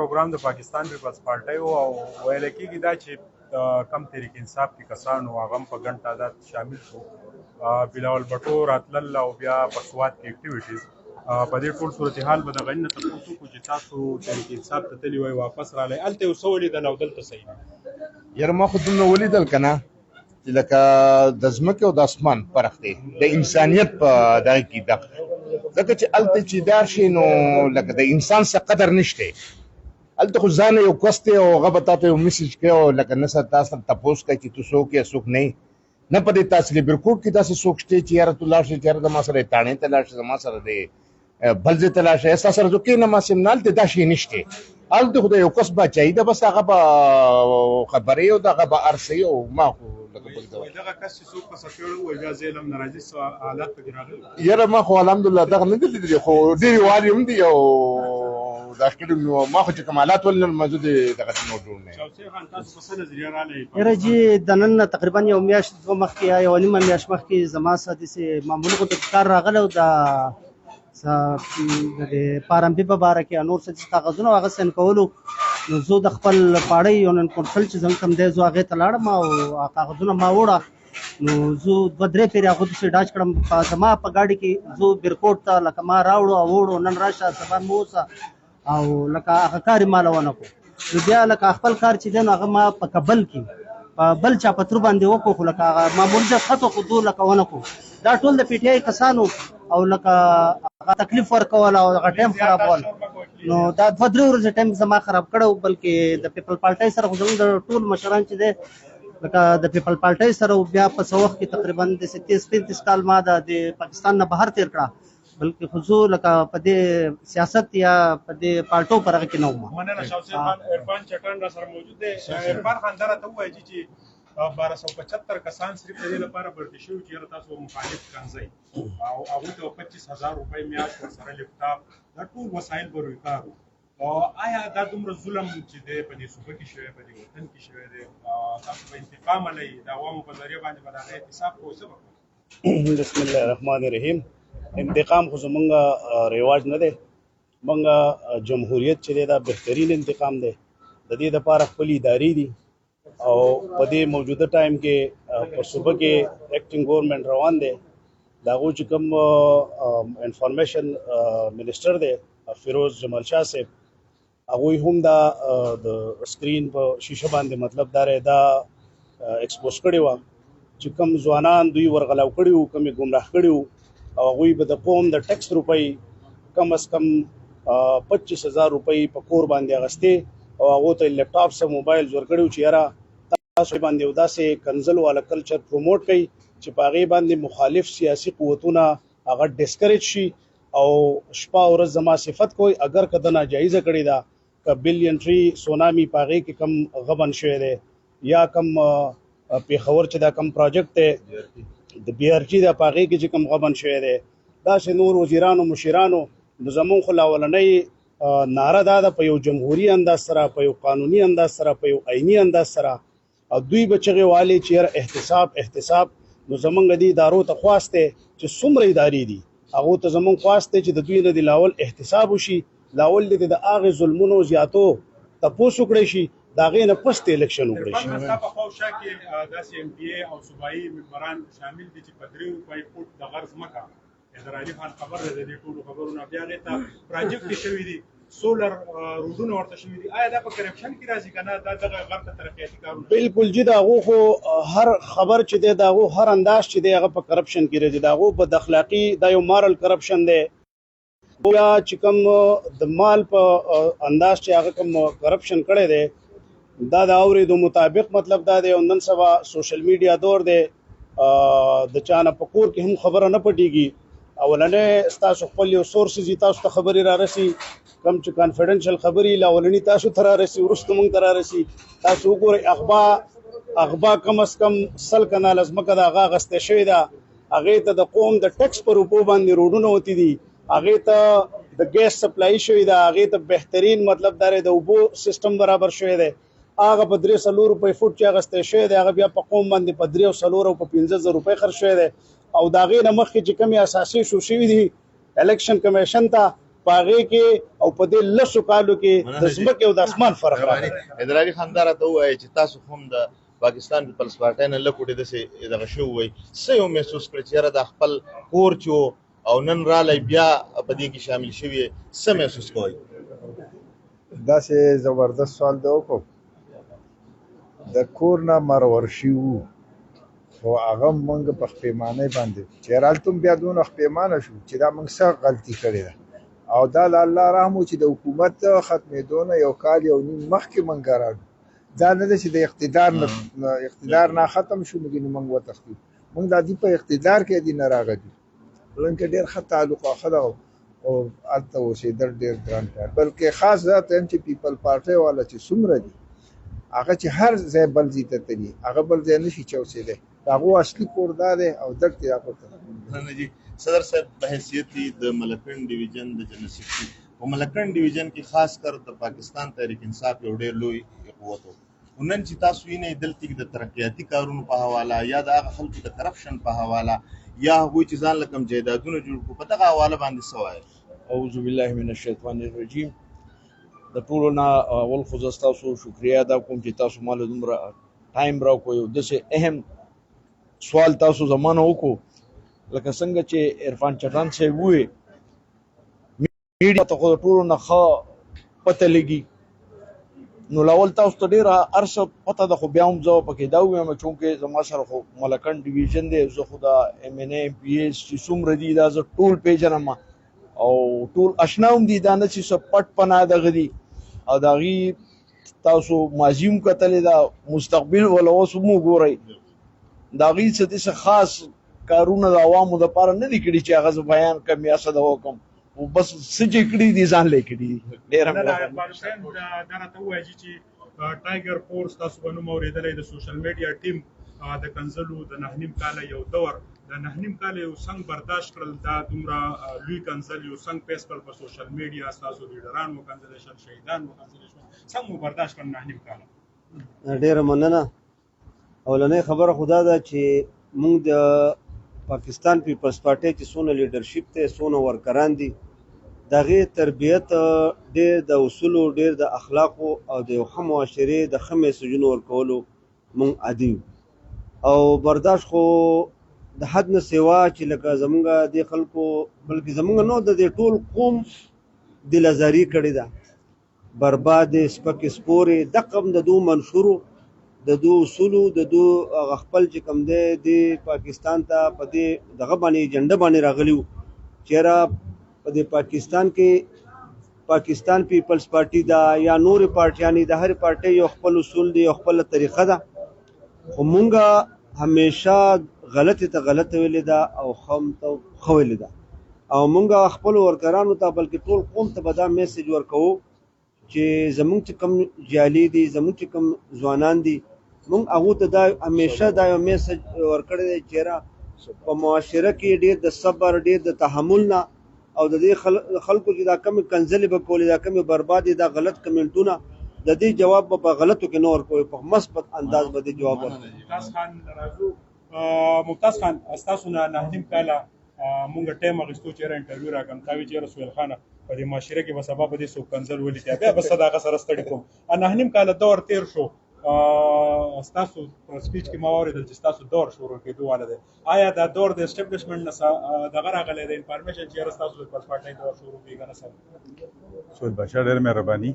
پروګرام د پاکستان پیپلز پارټۍ او ویل کېږي دا چې کم تحریک انصاف کې کسان او هغه په ګڼ تعداد شامل شو بلاول بټو راتلل او بیا په سوات کې اکټیویټیز په دې ټول صورتحال به دغه نه تاسو کو چې تاسو تحریک انصاف ته تللی وای واپس راغلی الته یو څه ولیدل او دلته صحیح یاره ما خو دومره ولیدل که نه چې لکه د ځمکې او د اسمان فرق دی د انسانیت په دغه کې دغه ځکه چې هلته چې دار شي نو لکه د انسان څه قدر نشته هلته خو ځان یو کس دی او هغه به تا ته یو میسج کوي او لکه نه سره تا سره تپوس کوي چې تو څوک یې څوک نه نه په دې تاسې لیبرکوټ کې داسې څوک شته چې یاره تو لاړ شې چې یاره زما سره تاڼې ته لاړ شې زما سره دی بل ځای ته لاړ شې ستا سره زه کښېنم هسې نه هلته دا شی نشته هلته خو د یو کس باچایي ده بس هغه به خبرې او دغه به هر څه او ما خو دغه کس چې څوک په سفیر وای بیا زه هم ناراضي سو حالات پکې راغلي یاره ما خو الحمدلله دغه نه دي لیدلي خو ډېرې والي هم دي او دا کړي نو ما خو چې کوم حالات ولرل موجود دغه نو جوړ نه شاوسي خان تاسو په څه نظریه راغلی یاره جی د نن تقریبا یو میاشت دوه مخکې یا یوه نیمه میاشت مخکې زما سره داسې معمولي غوندې کار راغلی او د پارمپي په باره کې نور څه کاغذونه هغه سین کولو نو زه د خپل پاړۍ یونین کونسل چې زموږ کوم دی زه هغې ته لاړم او کاغذونه ما وړه نو زه دوه درې پېرې هغو داسې ډاج کړم زما په ګاډي کې زه بیرکوټ ته لکه ما راوړو او وړو نن راشه سبا مو اوسه او لکه هغه کار یې ماله ونه کړو نو بیا لکه خپل کار چې دی نو هغه ما په کابل کې په بل چا په تر باندې وکړو خو لکه هغه معمولي د خط خو دو لکه ونه کړو دا ټول د پی ټي آی کسانو او لکه هغه تکلیف ورکول او هغه ټایم خرابول نو دا دوه درې ورځې ټایم زما خراب کړی بلکې د پیپل پارټۍ سره خو زموږ د ټول مشران چې دی لکه د پیپل پارټۍ سره بیا په څه وخت کې تقریبا د 30-35 کال ما د پاکستان نه بهر تیر کړه بلکې خو زه لکه په دې سیاست یا په دې پارټو پر هغه کې نه وم مننه شاوسي خان عرفان چټان را سره موجود دی عرفان خان دا راته ووایي چې 1275 کسان صرف د دې لپاره برتي شوي چې یاره تاسو مخالف کنځئ او هغوی ته 25,000 روپۍ میاشت ورسره لیپټاپ دا ټول وسایل به روی کار وو آیا دا دومره ظلم چې دی په دې صوبه کې شوی په دې وطن کې شوی دی تاسو به انتقام علی د عوامو په ذریعه باندې به د هغې احتساب کوئ څه به بسم الله الرحمن الرحیم انتقام خو زمونږ رواج نه دی مونږ جمهوریت چې دی دا بهترین انتقام دی د دې دپاره خپل ادارې دي او په دې موجوده ټایم کې په صوبه کې ایکټینګ ګورنمنټ روان دی د هغو چې کوم انفارمیشن منسټر دی فیروز جمال شاه صاحب هغوی هم دا د سکرین په شیشه باندې مطلب دا دا ایکسپوز کړې وه چې کوم ځوانان دوی ورغلاو کړي وو کوم یې ګمراه کړي وو او هغوی به د قوم د ټیکس روپۍ کم از کم 25,000 روپۍ په کور باندې اخیستې او هغو ته لیپټاپ سه موبایل ورکړي وو چې یاره تاسو باندې یو داسې کنزل والا کلچر پروموټ کوي چې په هغې باندې مخالف سیاسي قوتونه هغه ډسکریج شي او شپه ورځ زما صفت کوي اگر که د ناجایزه کړې ده که بلین ټری سونامي په هغې کې کم غبن شوی دی یا کم پېښور چې دا کم پروجیکټ دی د بي آر جي دا په هغې کې چې کم غبن شوی دی داسې نور وزیرانو مشرانو نو زمونږ خو لا اولنۍ ناره دا ده په یو جمهوري انداز سره په یو قانوني انداز سره په یو عیني انداز سره او دوی به چغې والې چې یاره احتساب نو زمونږ دې ادارو ته خواست دی چې څومره ادارې دي هغو ته زمونږ خواست دی چې د دوی نه د لاول احتساب وشي لاول دې د هغې ظلمونو زیاتو تپوس وکړی شي د هغې نه پست الیکشن وکړی شي ستا په خواوشا کې داسې ایم پی اے او صوبایي ممبران شامل دي چې په 3 روپۍ فوټ د غرض مکه حیدرعلي خان خبر دی د دې ټولو خبرونه بیا هغې ته پروجیکټ شوي دي سولر روډونه ورته شوي دي آیا دا په کرپشن کې راځي که نه دا دغه غر ته ترقیاتي کارونه بالکل جي د هغو خو هر خبر چې دی د هغو هر انداز چې دی هغه په کرپشن کې راځي د هغو بد اخلاقي دا یو مارل کرپشن دی یا چې کوم د مال په انداز چې هغه کوم کرپشن کړی دی دا د اورېدو مطابق مطلب دا دی او نن سبا سوشل میډیا دور دی د چا نه په کور کې هم خبره نه پټېږي اولنې ستاسو خپل یو سورسز تاسو ته خبرې را رسي کم چې کانفیډنشل خبرې لاولنی تاسو ته را رسي وروسته موږ ته را رسي تاسو وګورئ اخبا کم از کم 100 کنال ځمکه د هغه اخیستې شوې ده هغې ته د قوم د ټیکس په روپو باندې روډونه وتي دي هغې ته د ګیس سپلای شوې ده هغې ته بهترین مطلب دا د اوبو سیستم برابر شوی دی هغه په 300 روپۍ فوټ چې اخیستې شوی دی هغه بیا په قوم باندې په 300 او په 15,000 روپۍ خرڅ شوی دی او د هغې نه مخکې چې کومې اساسي شو شوي دي الیکشن کمیشن ته پاغې کې او په دې لسو کالو کې د ځمکې او د اسمان فرق راغلی. حیدر علي خان دا راته ووایي چې تاسو هم د پاکستان پیپلز پارټۍ نه لږ وړې داسې دغه شوي وئ، څه یو محسوس کړی چې یاره دا خپل کور چې و او نن رالی بیا په دې کې شامل شوي څه محسوس کوئ؟ داسې زبردست سوال دی وکړو. د کور نه مرورشي وو خو هغه موږ په خپېمانۍ باندې چې هلته بیا دونه خپېمانه شو چې دا موږ څه غلطي کړې ده او دا د الله رحم و چې د حکومت ختمېدو نه یو کال یو نیم مخکې موږ راغلو. دا نه ده چې د اقتدار نه ختم شو نو موږ وتښتو. موږ د دې په اقتدار کې دې نه راغلي. بلکې ډېر ښه تعلق او ښه دغه او هلته اوسېدل ډېر ګران کار. بلکې خاص ذات چې پیپل پارټۍ والا چې څومره دي هغه چې هر ځای بل ځای ته تلي هغه بل ځای نشي چې اوسېدی. د هغو اصلي کور دا دی او دلته یې راپورته. جی صدر صاحب په حیثیت د ملکنډ ډیویژن د جنرال سیکرټري په ملکنډ ډیویژن کې خاص کر د پاکستان تحریک انصاف یو ډېر لوی قوت و. نن چې تاسو وینئ دلته کې د ترقیاتي کارونو په حواله یا د هغه خلکو د کرپشن په حواله یا هغوی چې ځان له کوم جایدادونه جوړ کړو په دغه حواله باندې څه وایي؟ اعوذ بالله من الشیطان الرجیم. د ټولو نه اول خو زه ستاسو شکریه ادا کوم چې تاسو ما له دومره ټایم راکړو. یو داسې اهم سوال تاسو زمانه وکړو لکه څنګه چې عرفان چټان صاحب وویل میډیا ته خو د ټولو نه ښه پته لګي. نو لاول تاسو ته ډېره هر څه پته ده خو بیا هم زه پکې دا ووایم چونکې زما سره خو ملکنډ ډیویژن دی. زه خو د ایم این اے ایم پي ایس چې څومره دي دا زه ټول پیژنم او ټول اشنا هم دي. دا نه چې څه پټ پناه دغه دي او د هغې تاسو ماضي هم کتلې ده مستقبل ولا اوس هم وګورئ. د هغې څه داسې خاص کارونه د عوامو دپاره نه دي کړي چې هغه زه بیان کړم یا څه د وکړم خو بس څه چې کړي دي ځان له یې کړي دي. ډېره دا راته ووایي چې ټایګر فورس تاسو به نوم اورېدلی د سوشل میډیا ټیم د کنځلو د 9 نیم کاله یو دور د 9 نیم کاله یو څنګه برداشت کړل دا دومره لوی کنځل یو څنګه پیس کړل په سوشل میډیا ستاسو لیډران وکنځلی شول شهیدان وکنځلی شول څنګه مو برداشت کړل 9 نیم کاله؟ ډېره مننه. اولنۍ خبره خو دا ده چې موږ د پاکستان پیپلز پارټۍ چې څونه لیډرشپ دی څونه ورکران دي د هغې تربیت ډېر د اصولو ډېر د اخلاقو او د یو ښه معاشرې د ښه میسجونو ورکولو موږ عادي یو او برداشت خو د حد نه سوا چې لکه زمونږ دې خلکو بلکې زمونږ نو د دې ټول قوم دلازاري کړې ده بربادې سپکې سپورې دقه هم د دو منشورو د دو اصولو د دو هغه خپل چې کوم دی د پاکستان ته په دې دغه باندې ایجنډه باندې راغلي وو چې یاره په دې پاکستان کې پاکستان پیپلز پارټي ده یا نورې پارټیانې د هرې پارټۍ یو خپل اصول دی یو خپله طریقه ده خو مونږ همیشه غلطې ته غلطه ویلې ده او ښه ته ښه ویلې ده او مونږ خپلو ورکرانو ته بلکې ټول قوم ته به دا میسج ورکوو چې زمونږ چې کوم جالي دي زمونږ چې کوم ځوانان دي مونږ هغو ته دا همیشه دا یو میسج ورکړی دی چې یاره په معاشره کې ډېر د صبر ډېر د تحمل نه او د دې خلکو چې دا کمې کنځلې به کولې دا کمې بربادې دا غلط کمنټونه د دې جواب به په غلطو کې نه ورکوي په مثبت انداز به دې جواب ورکوي. ممتاز خان راځو. ممتاز خان ستاسو نه 9 نیم کاله مونږ ټایم اخیستو چې انټرویو راکړم تا وی چې رسول خان په دې معاشره کې به سبا به دې څوک کنځل ولیکي بیا به صداقه سره ستړي کوم 9 نیم کاله دور تیر شو ستاسو په سپیچ کې ما واورېدل چې ستاسو دور شروع کېدو والا دی آیا دا دور د اسټابلیشمنټ نه دغه راغلی د انفارمیشن چې یاره ستاسو د پارټۍ دور شروع کېږي که نه سر سعود بادشاه ډېر مهرباني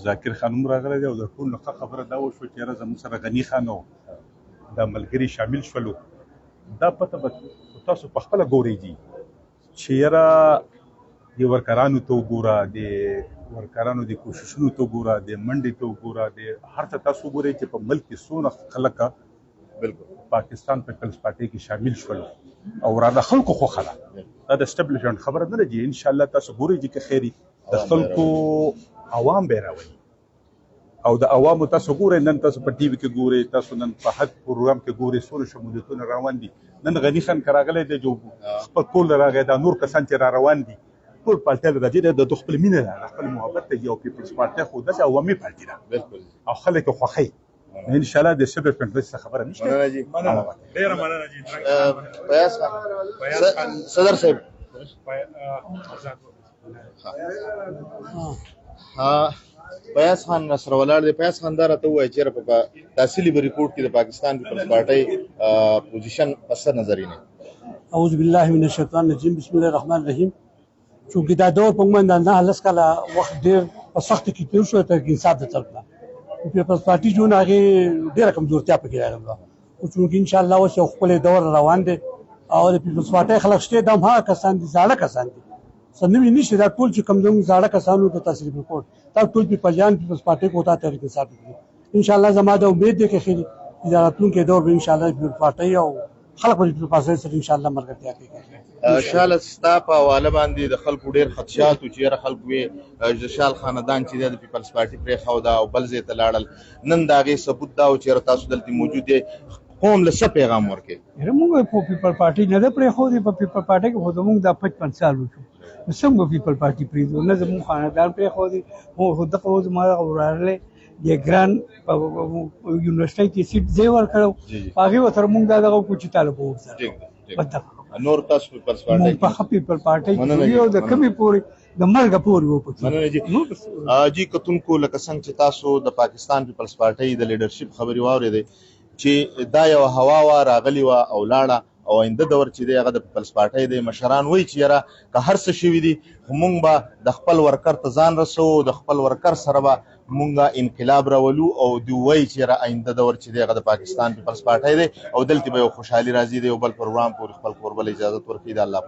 ذاکر خان هم راغلی دی او د ټول نه ښه خبره دا وشوه چې یاره زموږ سره غني خان او دا ملګري شامل شولو دا پته به تاسو په خپله ګورئ دي چې یاره د ورکرانو ته وګوره د ورکرانو د کوششونو ته وګوره د منډې ته وګوره د هر څه تاسو وګورئ چې په ملک کې څونه خلک بالکل پاکستان پیپلز پارټۍ کې شامل شول او را د خلکو خوښه ده دا د اسټابلیشمنټ خبره نه ده چې انشاءالله تاسو ګورئ چې که خیري د خلکو عوام به راولي او د عوامو تاسو ګورئ نن تاسو په ټي وي کې ګورئ تاسو نن په حد پروګرام کې ګورئ څومره شمولیتونه روان دي نن غني خان که راغلی دی جو خپل کول راغی دا نور کسان چې را روان دي ټول پارټۍ راځي د خپل مینه ده خپل محبت ته یو پیپلز پارټۍ خو داسې عوامي پارټي ده بالکل او خلک یې خوښوي ان شاء الله د سیبر پنټرس خبره نشته مننه جی ډېره مننه جی فیاض خان صدر صاحب فیاض خان سره ولاړ دی. فیاض خان دا راته ووایي چېرې په تحصیلي ریپورټ کې د پاکستان پیپلز پارټۍ پوزیشن په څه نظر یې نه اعوذ بالله من الشیطان الرجیم بسم الله الرحمن الرحیم. چونکې دا دور په موږ باندې 9 کاله وخت ډېر په سخت کې تېر شو تر انصاف د طرف نه پیپلز پارټي جون هغې ډېره کمزورتیا پکې راغله خو چونکې انشاءالله اوس یو ښکلی دور روان دی او د پیپلز پارټۍ خلک شته دا هم هغه کسان دي زاړه کسان دي څه نوي نشته دا ټول چې کوم زموږ زاړه کسانو د تحصیل ریپورټ دا ټول پیپلزیان پیپلز پارټۍ کو ته تحریک انصاف کوي انشاءالله زما د امید دی چې راتلونکي دور به انشاءالله پیپلز پارټۍ او خلک په پیپلز پارټۍ سره انشاءالله ملګرتیا کوي. شاله ستا په حواله باندې د خلکو ډېر خدشات و چې یاره خلک وې شال خاندان چې دی د پیپلز پارټي پرېښوده او بل ځای ته لاړل نن د هغې ثبوت دا و چې یاره تاسو دلته موجود دی قوم له څه پیغام ورکوي؟ موږ په پیپل پارټي نه ده پرېښودې په پیپل پارټۍ کې خو زموږ دا 55 سال وشو نو څنګه به پیپل پارټي پرېږدو نه زموږ خاندان پرېښودې خو دغه اوس ما دغه ورغلی د ګران یونیورسټۍ کې سیټ ځای ورکړو هغې ورسره موږ دا دغه وکړو چې طالب ووځه نور تاسو پیپلز پارټۍ موږ په پیپل پارټۍ کې یو د کمې پورې د مرګه پورې وپکې مننه جي کتونکو لکه څنګه چې تاسو د پاکستان پیپلز پارټۍ د لیډرشپ خبرې واورېدې چې دا یو هوا وه راغلې وه او لاړه او آینده دور چې دی هغه د پیپلز پارټۍ دی مشران وایي چې یاره که هر څه شوي دي خو موږ به د خپل ورکر ته ځان رسوو د خپل ورکر سره به موږ انقلاب راولو او دوی وایي چې یاره آینده دور چې دی هغه د پاکستان پیپلز پارټۍ دی او دلته به یو خوشحالي راځي دی یو بل پروګرام پورې خپل کوربل اجازت ورکوي د الله